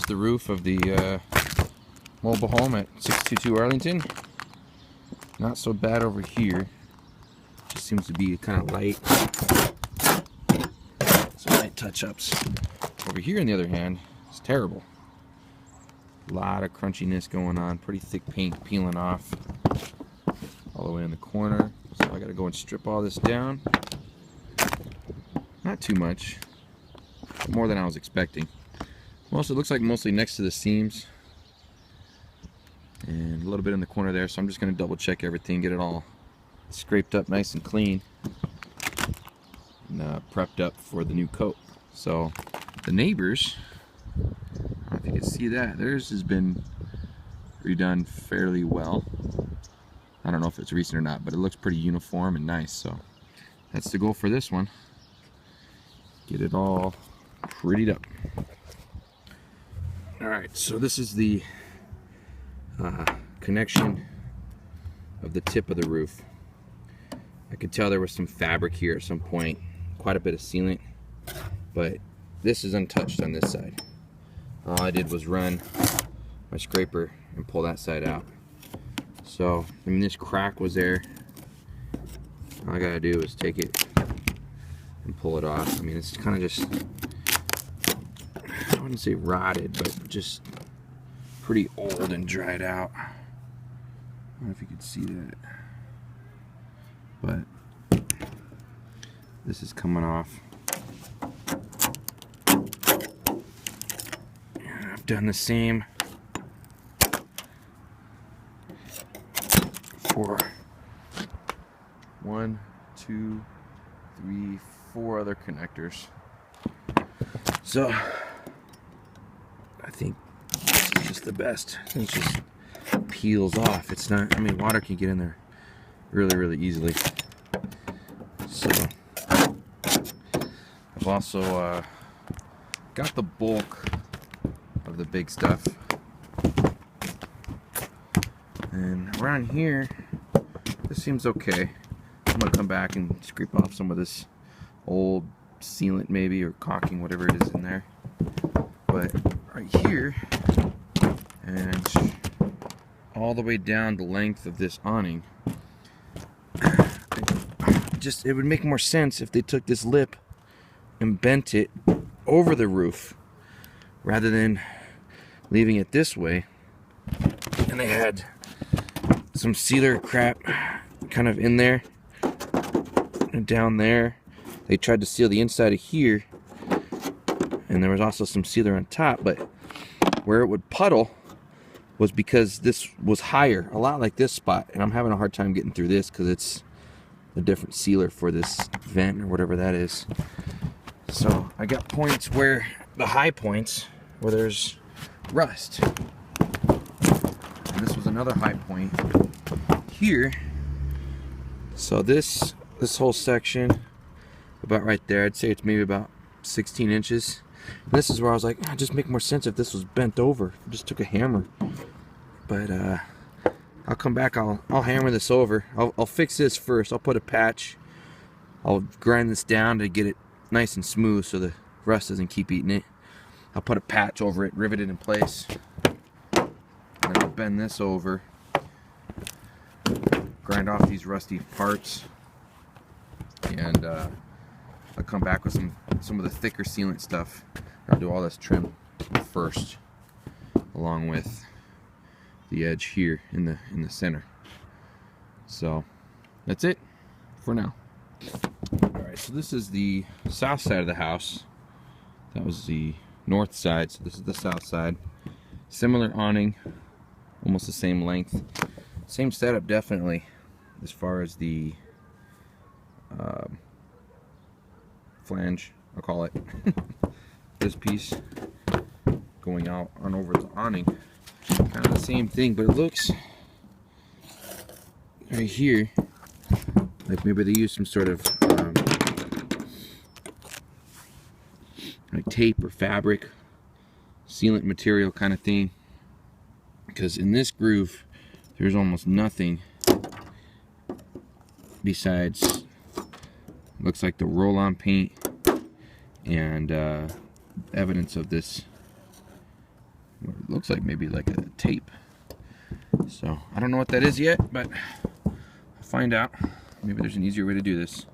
the roof of the mobile home at 622 Arlington. Not so bad over here. Just seems to be kind of light. Some light touch-ups. Over here, on the other hand, it's terrible. A lot of crunchiness going on. Pretty thick paint peeling off all the way in the corner. So I got to go and strip all this down. Not too much. More than I was expecting. Well, so it looks like mostly next to the seams. And a little bit in the corner there. So I'm just going to double check everything. Get it all scraped up nice and clean. And prepped up for the new coat. So the neighbors, I don't know if you can see that, theirs has been redone fairly well. I don't know if it's recent or not, but it looks pretty uniform and nice. So that's the goal for this one. Get it all prettied up. Alright, so this is the connection of the tip of the roof. I could tell there was some fabric here at some point, quite a bit of sealant, but this is untouched on this side. All I did was run my scraper and pull that side out. So, I mean, this crack was there. All I gotta do is take it and pull it off. I mean, it's kind of just, I wouldn't say rotted, but just pretty old and dried out. I don't know if you could see that, but this is coming off. And I've done the same for 1, 2, 3, 4 other connectors. So I think this is just the best. It just peels off. It's not, I mean, water can get in there really easily. So I've also got the bulk of the big stuff, and around here this seems okay. I'm gonna come back and scrape off some of this old sealant maybe, or caulking, whatever it is in there. But right here and all the way down the length of this awning, it would make more sense if they took this lip and bent it over the roof rather than leaving it this way. And they had some sealer crap kind of in there and down there. They tried to seal the inside of here, and there was also some sealer on top, but where it would puddle was because this was higher, a lot like this spot, and I'm having a hard time getting through this because it's a different sealer for this vent or whatever that is. So I got points where, the high points, where there's rust. And this was another high point here. So this whole section, about right there, I'd say it's maybe about 16 inches. And this is where I was like, just make more sense if this was bent over. I just took a hammer. But I'll come back, I'll hammer this over. I'll fix this first. I'll put a patch. I'll grind this down to get it nice and smooth so the rust doesn't keep eating it. I'll put a patch over it, rivet it in place. And then I'll bend this over. Grind off these rusty parts. And I'll come back with some of the thicker sealant stuff. I'll do all this trim first, along with the edge here in the center. So that's it for now. Alright, so this is the south side of the house. That was the north side, so this is the south side. Similar awning, almost the same length. Same setup definitely, as far as the flange, I'll call it. This piece going out on over the awning. Kind of the same thing, but it looks right here like maybe they used some sort of like tape or fabric, sealant material kind of thing, because in this groove there's almost nothing besides, looks like the roll-on paint and evidence of this It looks like maybe like a tape. So I don't know what that is yet, but I'll find out. Maybe there's an easier way to do this.